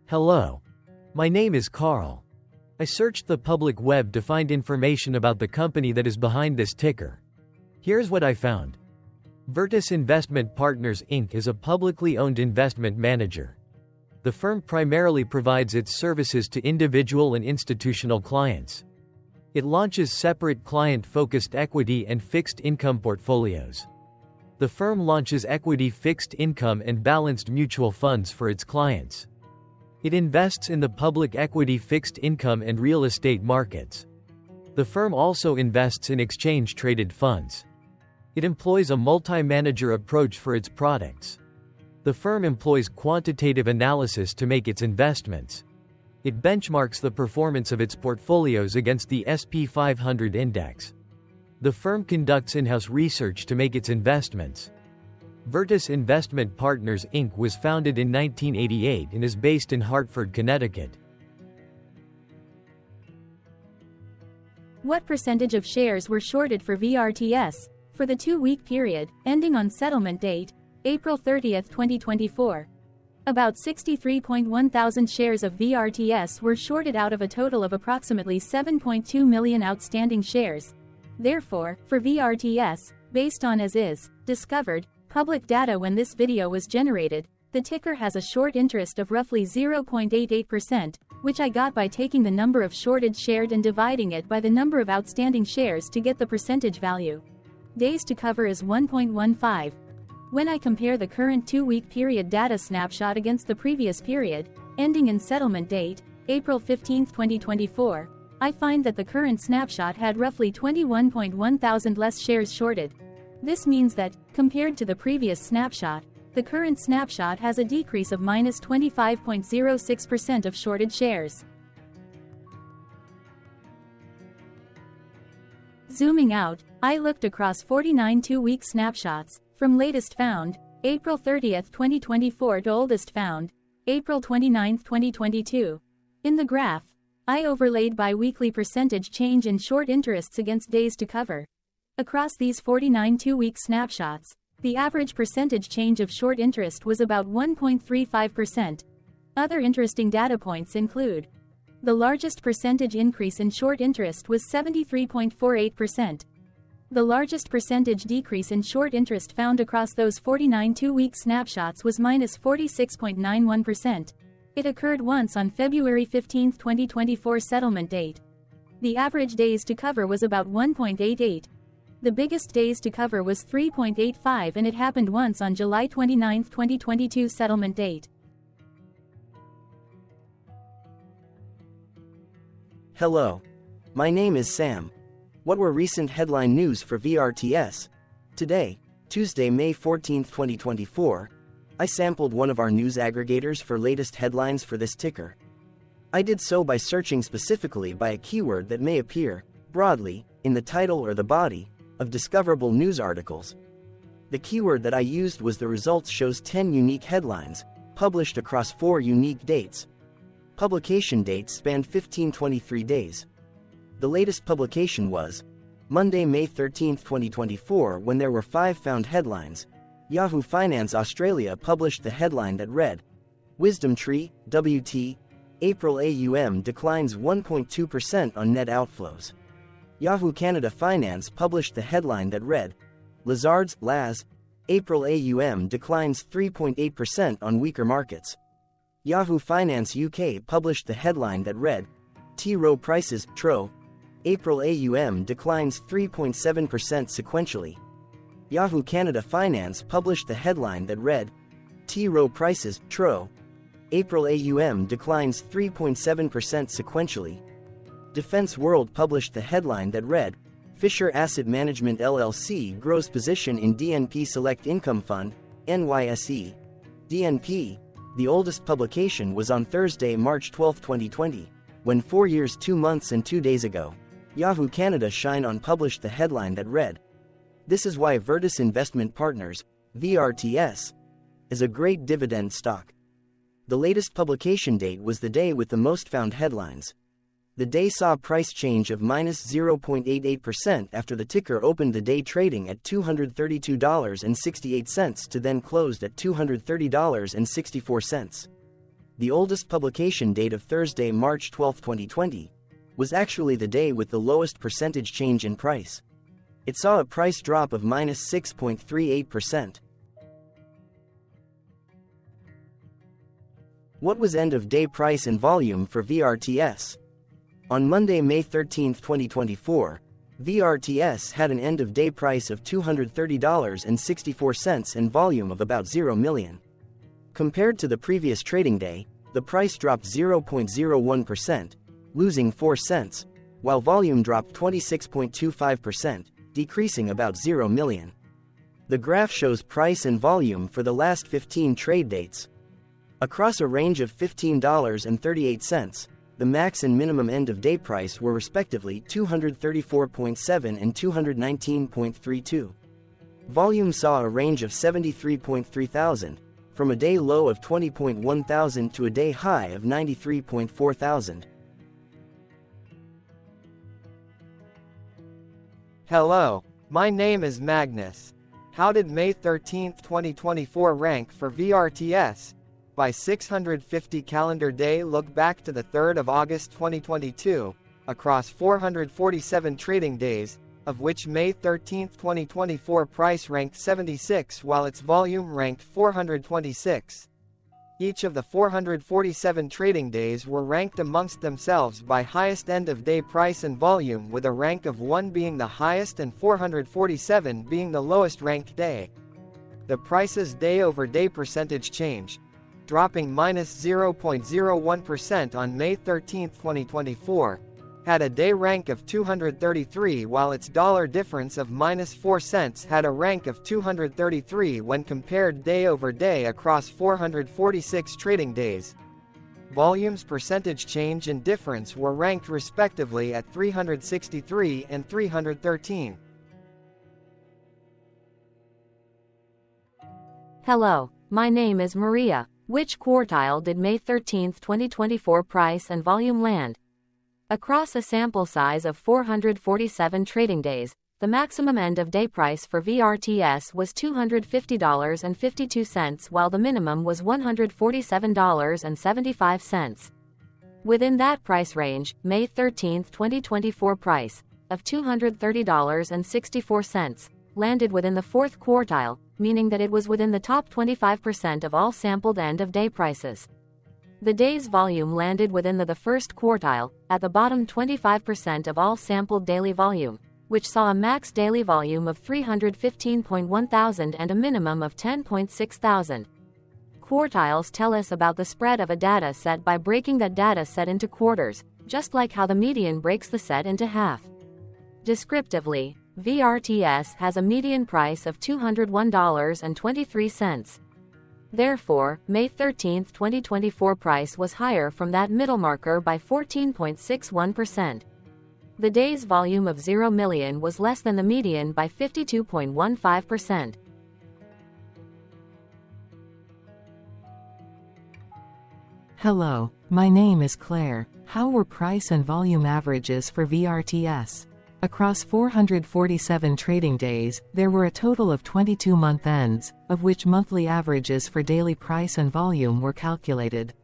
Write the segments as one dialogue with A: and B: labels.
A: Hello. My name is Carl. I searched the public web to find information about the company that is behind this ticker. Here's what I found. VRTS Investment Partners Inc. is a publicly owned investment manager. The firm primarily provides its services to individual and institutional clients. It launches separate client-focused equity and fixed income portfolios. The firm launches equity fixed income and balanced mutual funds for its clients. It invests in the public equity fixed income and real estate markets. The firm also invests in exchange-traded funds. It employs a multi-manager approach for its products. The firm employs quantitative analysis to make its investments. It benchmarks the performance of its portfolios against the S&P 500 index. The firm conducts in-house research to make its investments. VRTS Investment Partners Inc. was founded in 1988 and is based in Hartford, Connecticut.
B: What percentage of shares were shorted for VRTS for the 2-week period, ending on settlement date, April 30, 2024? About 63.1 thousand shares of VRTS were shorted out of a total of approximately 7.2 million outstanding shares. Therefore, for VRTS, based on as is discovered public data when this video was generated, the ticker has a short interest of roughly 0.88%, which I got by taking the number of shorted shares and dividing it by the number of outstanding shares to get the percentage value. Days to cover is 1.15. When I compare the current 2-week period data snapshot against the previous period, ending in settlement date, April 15, 2024, I find that the current snapshot had roughly 21.1 thousand less shares shorted. This means that, compared to the previous snapshot, the current snapshot has a decrease of minus 25.06% of shorted shares. Zooming out, I looked across 49 2-week snapshots, from latest found, April 30, 2024 to oldest found, April 29, 2022. In the graph, I overlaid bi-weekly percentage change in short interests against days to cover. Across these 49 2-week snapshots, the average percentage change of short interest was about 1.35%. Other interesting data points include: the largest percentage increase in short interest was 73.48%. The largest percentage decrease in short interest found across those 49 2-week snapshots was minus 46.91%. It occurred once on February 15, 2024 settlement date. The average days to cover was about 1.88. The biggest days to cover was 3.85 and it happened once on July 29, 2022 settlement date.
C: Hello. My name is Sam. What were recent headline news for VRTS? Today, Tuesday, May 14, 2024, I sampled one of our news aggregators for latest headlines for this ticker. I did so by searching specifically by a keyword that may appear, broadly, in the title or the body of discoverable news articles. The keyword that I used was the results shows 10 unique headlines, published across 4 unique dates. Publication dates spanned 1523 days. The latest publication was Monday, May 13, 2024, when there were 5 found headlines. Yahoo Finance Australia published the headline that read, Wisdom Tree, WT, April AUM declines 1.2% on net outflows. Yahoo Canada Finance published the headline that read, Lazard's, Laz, April AUM declines 3.8% on weaker markets. Yahoo Finance UK published the headline that read, T. Rowe Prices, TRO, April AUM declines 3.7% sequentially. Yahoo Canada Finance published the headline that read, T. Rowe Prices, TRO, April AUM declines 3.7% sequentially. Defense World published the headline that read, Fisher Asset Management LLC grows position in DNP Select Income Fund, NYSE. DNP, the oldest publication, was on Thursday, March 12, 2020, when 4 years, 2 months and 2 days ago, Yahoo Canada Shine On published the headline that read, This is why VRTS Investment Partners, VRTS, is a great dividend stock. The latest publication date was the day with the most found headlines. The day saw a price change of minus 0.88% after the ticker opened the day trading at $232.68 to then closed at $230.64. the oldest publication date of Thursday, March 12, 2020, was actually the day with the lowest percentage change in price. It saw a price drop of -6.38%. What was end-of-day price and volume for VRTS? On Monday, May 13, 2024, VRTS had an end-of-day price of $230.64 and volume of about 0 million. Compared to the previous trading day, the price dropped 0.01%, losing 4 cents, while volume dropped 26.25%, decreasing about 0 million. The graph shows price and volume for the last 15 trade dates. Across a range of $15.38, the max and minimum end-of-day price were respectively $234.7 and $219.32. Volume saw a range of 73.3 thousand, from a day low of 20.1 thousand to a day high of 93.4 thousand.
D: Hello, my name is Magnus. How did May 13, 2024 rank for VRTS? By 650 calendar day look back to the 3rd of August 2022, across 447 trading days, of which May 13, 2024 price ranked 76 while its volume ranked 426. Each of the 447 trading days were ranked amongst themselves by highest end-of-day price and volume, with a rank of 1 being the highest and 447 being the lowest ranked day. The price's day-over-day percentage change, dropping -0.01% on May 13, 2024, had a day rank of 233 while its dollar difference of -4 cents had a rank of 233 when compared day over day across 446 trading days. Volume's percentage change and difference were ranked respectively at 363 and 313.
E: Hello, my name is Maria. Which quartile did May 13, 2024 price and volume land? Across a sample size of 447 trading days, the maximum end-of-day price for VRTS was $250.52 while the minimum was $147.75. Within that price range, May 13, 2024 price, of $230.64, landed within the fourth quartile, meaning that it was within the top 25% of all sampled end-of-day prices. The day's volume landed within the first quartile, at the bottom 25% of all sampled daily volume, which saw a max daily volume of 315.1 thousand and a minimum of 10.6 thousand. Quartiles tell us about the spread of a data set by breaking that data set into quarters, just like how the median breaks the set into half. Descriptively, VRTS has a median price of $201.23. Therefore, May 13, 2024 price was higher from that middle marker by 14.61%. The day's volume of 0 million was less than the median by 52.15%.
F: Hello, my name is Claire. How were price and volume averages for VRTS? Across 447 trading days, there were a total of 22 month ends, of which monthly averages for daily price and volume were calculated.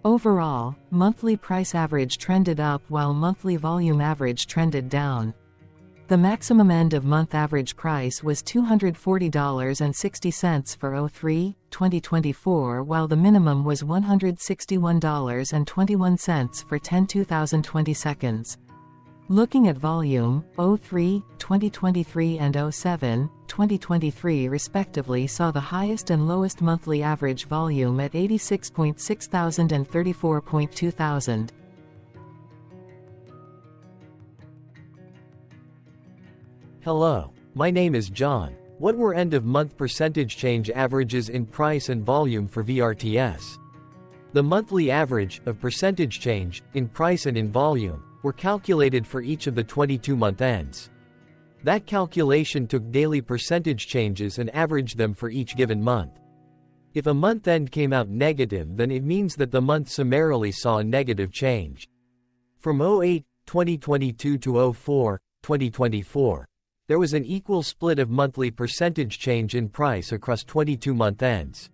F: Overall, monthly price average trended up while monthly volume average trended down. The maximum end-of-month average price was $240.60 for 03/2024 while the minimum was $161.21 for 10/2020 seconds. Looking at volume, 03/2023 and 07/2023 respectively saw the highest and lowest monthly average volume at 86.6 thousand and 34.2 thousand.
A: Hello, my name is John. What were end-of-month percentage change averages in price and volume for VRTS? The monthly average of percentage change in price and in volume were calculated for each of the 22-month ends. That calculation took daily percentage changes and averaged them for each given month. If a month end came out negative, then it means that the month summarily saw a negative change. From 08/2022 to 04/2024, there was an equal split of monthly percentage change in price across 22-month ends.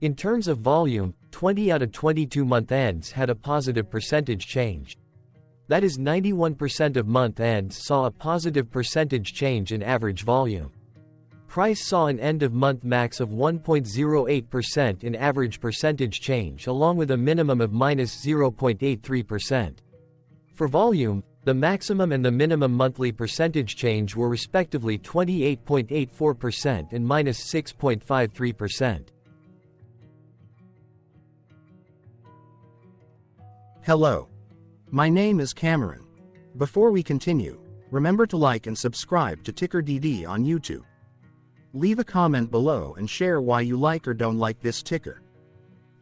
A: In terms of volume, 20 out of 22 month ends had a positive percentage change. That is 91% of month ends saw a positive percentage change in average volume. Price saw an end-of-month max of 1.08% in average percentage change along with a minimum of -0.83%. For volume, the maximum and the minimum monthly percentage change were respectively 28.84% and -6.53%.
G: Hello. My name is Cameron. Before we continue, remember to like and subscribe to Ticker DD on YouTube. Leave a comment below and share why you like or don't like this ticker.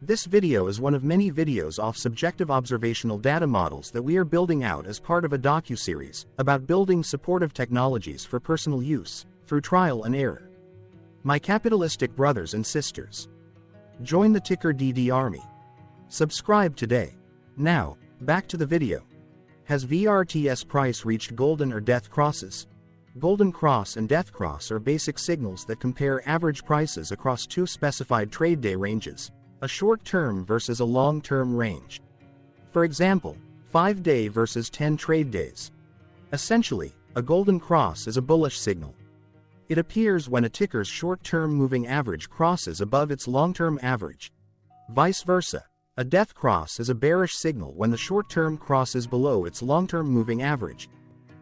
G: This video is one of many videos off subjective observational data models that we are building out as part of a docuseries about building supportive technologies for personal use, through trial and error. My capitalistic brothers and sisters, join the Ticker DD army. Subscribe today. Now, back to the video. Has VRTS price reached golden or death crosses? Golden cross and death cross are basic signals that compare average prices across two specified trade day ranges, a short-term versus a long-term range. For example, 5-day versus 10 trade days. Essentially, a golden cross is a bullish signal. It appears when a ticker's short-term moving average crosses above its long-term average. Vice versa. A death cross is a bearish signal when the short-term crosses below its long-term moving average.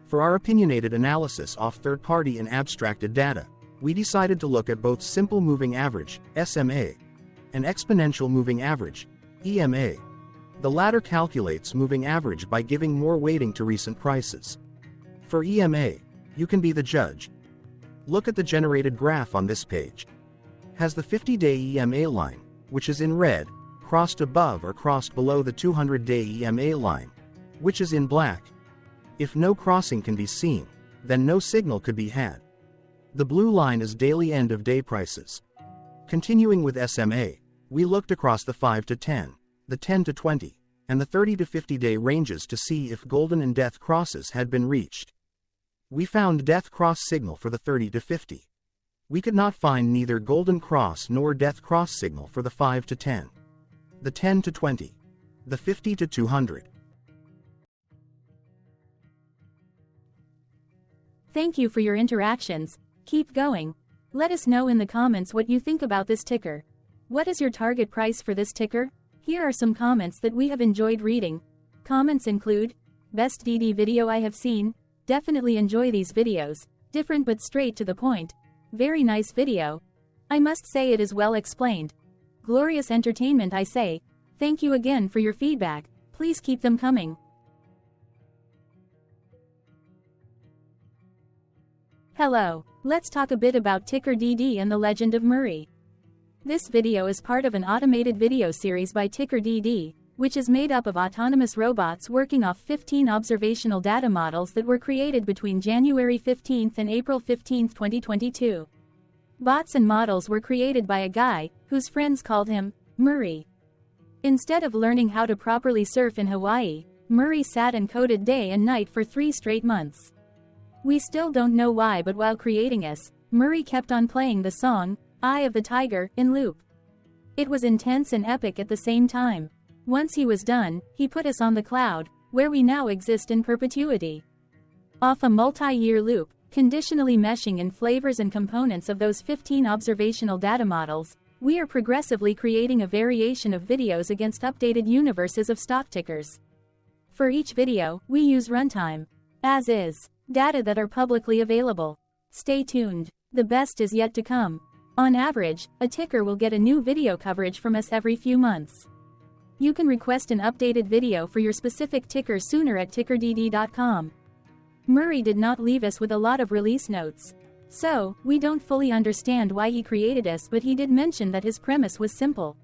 G: For our opinionated analysis off third-party and abstracted data, we decided to look at both simple moving average, SMA, and exponential moving average, EMA. The latter calculates moving average by giving more weighting to recent prices. For EMA, you can be the judge. Look at the generated graph on this page. Has the 50-day EMA line, which is in red, crossed above or crossed below the 200-day EMA line, which is in black? If no crossing can be seen, then no signal could be had. The blue line is daily end-of-day prices. Continuing with SMA, we looked across the 5 to 10, the 10 to 20, and the 30 to 50-day ranges to see if golden and death crosses had been reached. We found death cross signal for the 30 to 50. We could not find neither golden cross nor death cross signal for the 5 to 10, the 10 to 20, the 50 to 200.
B: Thank you for your interactions. Keep going. Let us know in the comments what you think about this ticker. What is your target price for this ticker? Here are some comments that we have enjoyed reading. Comments include, best DD video I have seen, definitely enjoy these videos, different but straight to the point, very nice video. I must say it is well explained. Glorious entertainment I say. Thank you again for your feedback, please keep them coming. Hello, let's talk a bit about Ticker DD and the Legend of Murray. This video is part of an automated video series by Ticker DD, which is made up of autonomous robots working off 15 observational data models that were created between January 15 and April 15, 2022. Bots and models were created by a guy, whose friends called him Murray. Instead of learning how to properly surf in Hawaii, Murray sat and coded day and night for 3 straight months. We still don't know why, but while creating us, Murray kept on playing the song, Eye of the Tiger, in loop. It was intense and epic at the same time. Once he was done, he put us on the cloud, where we now exist in perpetuity. Off a multi-year loop, conditionally meshing in flavors and components of those 15 observational data models, we are progressively creating a variation of videos against updated universes of stock tickers. For each video, we use runtime, as is, data that are publicly available. Stay tuned. The best is yet to come. On average, a ticker will get a new video coverage from us every few months. You can request an updated video for your specific ticker sooner at tickerdd.com. Murray did not leave us with a lot of release notes. So, we don't fully understand why he created us, but he did mention that his premise was simple.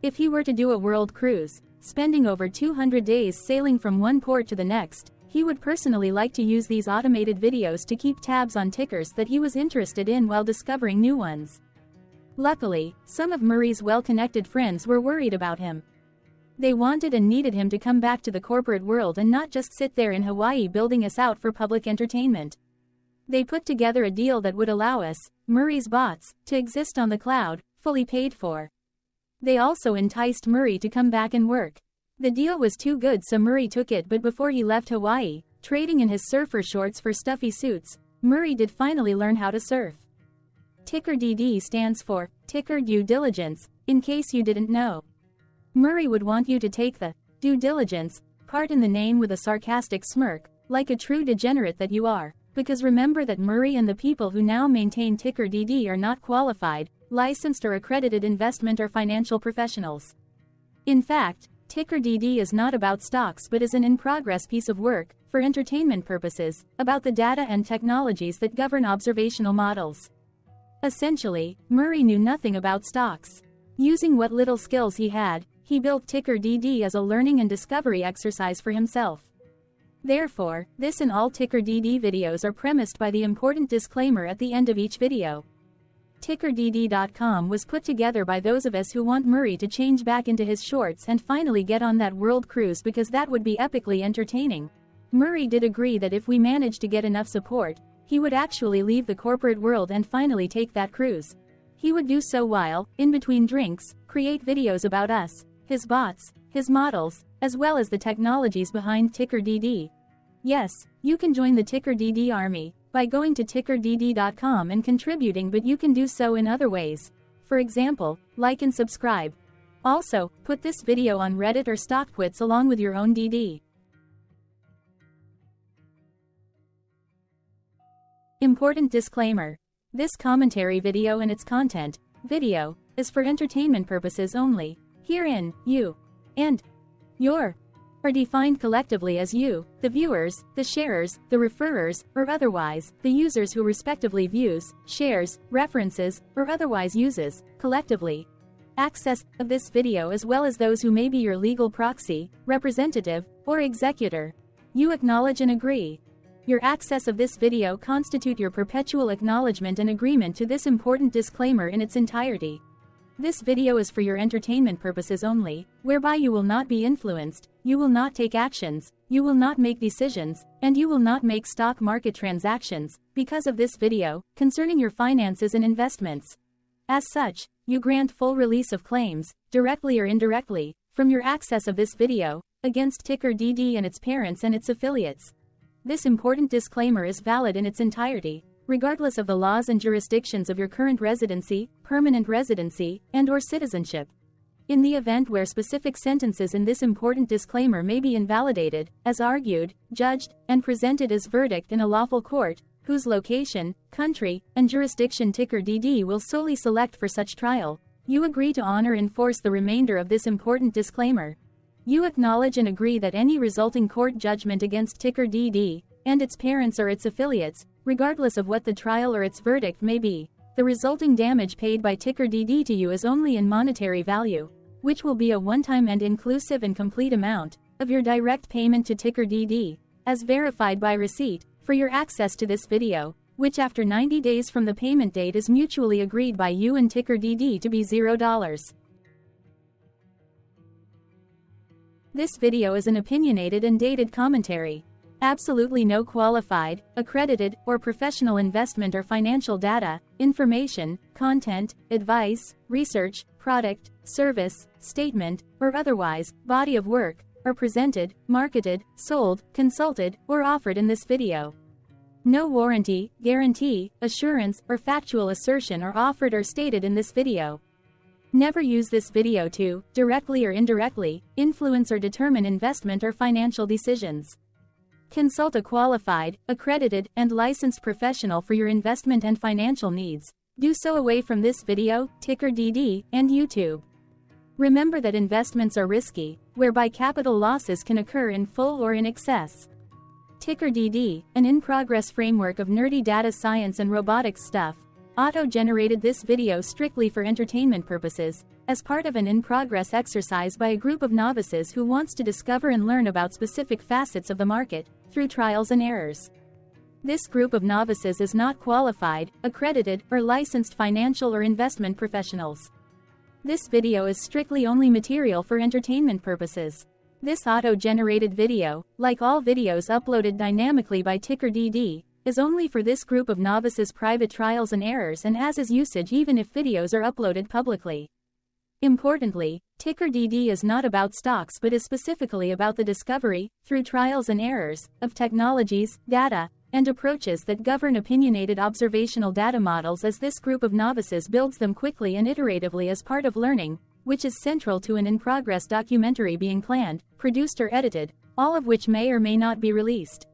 B: If he were to do a world cruise, spending over 200 days sailing from one port to the next, he would personally like to use these automated videos to keep tabs on tickers that he was interested in while discovering new ones. Luckily, some of Murray's well-connected friends were worried about him. They wanted and needed him to come back to the corporate world and not just sit there in Hawaii building us out for public entertainment. They put together a deal that would allow us, Murray's bots, to exist on the cloud, fully paid for. They also enticed Murray to come back and work. The deal was too good, so Murray took it, but before he left Hawaii, trading in his surfer shorts for stuffy suits, Murray did finally learn how to surf. Ticker DD stands for ticker due diligence, in case you didn't know. Murray would want you to take the due diligence part in the name with a sarcastic smirk, like a true degenerate that you are, because remember that Murray and the people who now maintain ticker DD are not qualified, licensed or accredited investment or financial professionals. In fact, ticker DD is not about stocks but is an in-progress piece of work, for entertainment purposes, about the data and technologies that govern observational models. Essentially, Murray knew nothing about stocks. Using what little skills he had, he built ticker DD as a learning and discovery exercise for himself. Therefore, this and all ticker DD videos are premised by the important disclaimer at the end of each video. TickerDD.com was put together by those of us who want Murray to change back into his shorts and finally get on that world cruise, because that would be epically entertaining. Murray did agree that if we managed to get enough support, he would actually leave the corporate world and finally take that cruise. He would do so while, in between drinks, create videos about us, his bots, his models, as well as the technologies behind ticker DD. Yes, you can join the ticker DD army by going to TickerDD.com and contributing, but you can do so in other ways. For example, like and subscribe. Also, put this video on Reddit or StockTwits along with your own DD. Important disclaimer. This commentary video and its content, video, is for entertainment purposes only. Herein, you and your are defined collectively as you, the viewers, the sharers, the referrers, or otherwise, the users who respectively views, shares, references, or otherwise uses, collectively, access of this video, as well as those who may be your legal proxy, representative, or executor. You acknowledge and agree. Your access of this video constitute your perpetual acknowledgement and agreement to this important disclaimer in its entirety. This video is for your entertainment purposes only, whereby you will not be influenced, you will not take actions, you will not make decisions, and you will not make stock market transactions, because of this video, concerning your finances and investments. As such, you grant full release of claims, directly or indirectly, from your access of this video, against ticker DD and its parents and its affiliates. This important disclaimer is valid in its entirety, regardless of the laws and jurisdictions of your current residency, permanent residency, and/or citizenship. In the event where specific sentences in this important disclaimer may be invalidated, as argued, judged, and presented as verdict in a lawful court, whose location, country, and jurisdiction ticker DD will solely select for such trial, you agree to honor and enforce the remainder of this important disclaimer. You acknowledge and agree that any resulting court judgment against ticker DD, and its parents or its affiliates, regardless of what the trial or its verdict may be, the resulting damage paid by ticker DD to you is only in monetary value, which will be a one-time and inclusive and complete amount of your direct payment to ticker DD, as verified by receipt, for your access to this video, which after 90 days from the payment date is mutually agreed by you and ticker DD to be $0. This video is an opinionated and dated commentary. Absolutely no qualified, accredited, or professional investment or financial data, information, content, advice, research, product, service, statement, or otherwise, body of work, are presented, marketed, sold, consulted, or offered in this video. No warranty, guarantee, assurance, or factual assertion are offered or stated in this video. Never use this video to, directly or indirectly, influence or determine investment or financial decisions. Consult a qualified, accredited, and licensed professional for your investment and financial needs. Do so away from this video, ticker DD, and YouTube. Remember that investments are risky, whereby capital losses can occur in full or in excess. Ticker DD, an in-progress framework of nerdy data science and robotics stuff, auto-generated this video strictly for entertainment purposes, as part of an in-progress exercise by a group of novices who wants to discover and learn about specific facets of the market, through trials and errors. This group of novices is not qualified, accredited, or licensed financial or investment professionals. This video is strictly only material for entertainment purposes. This auto-generated video, like all videos uploaded dynamically by ticker DD, is only for this group of novices' private trials and errors and as is usage even if videos are uploaded publicly. Importantly, ticker DD is not about stocks but is specifically about the discovery, through trials and errors, of technologies, data, and approaches that govern opinionated observational data models as this group of novices builds them quickly and iteratively as part of learning, which is central to an in-progress documentary being planned, produced or edited, all of which may or may not be released.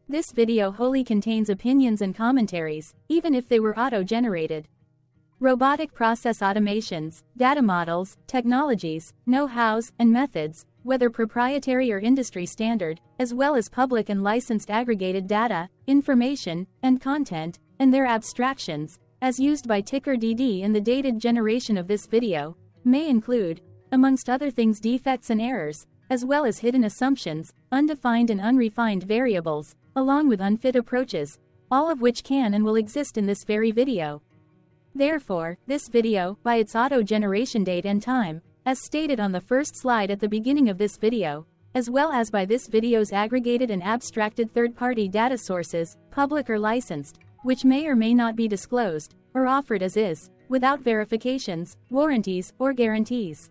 B: This video wholly contains opinions and commentaries, even if they were auto-generated. Robotic process automations, data models, technologies, know-hows, and methods, whether proprietary or industry standard, as well as public and licensed aggregated data, information, and content, and their abstractions, as used by ticker DD in the dated generation of this video, may include, amongst other things, defects and errors, as well as hidden assumptions, undefined and unrefined variables, along with unfit approaches, all of which can and will exist in this very video. Therefore, this video, by its auto-generation date and time, as stated on the first slide at the beginning of this video, as well as by this video's aggregated and abstracted third-party data sources, public or licensed, which may or may not be disclosed, or offered as is, without verifications, warranties, or guarantees.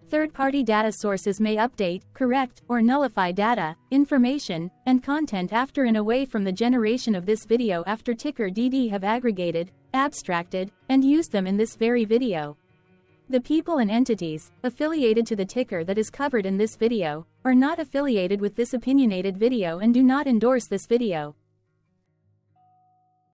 B: Third-party data sources may update, correct, or nullify data, information, and content after and away from the generation of this video after ticker DD have aggregated, abstracted, and used them in this very video. The people and entities affiliated to the ticker that is covered in this video are not affiliated with this opinionated video and do not endorse this video.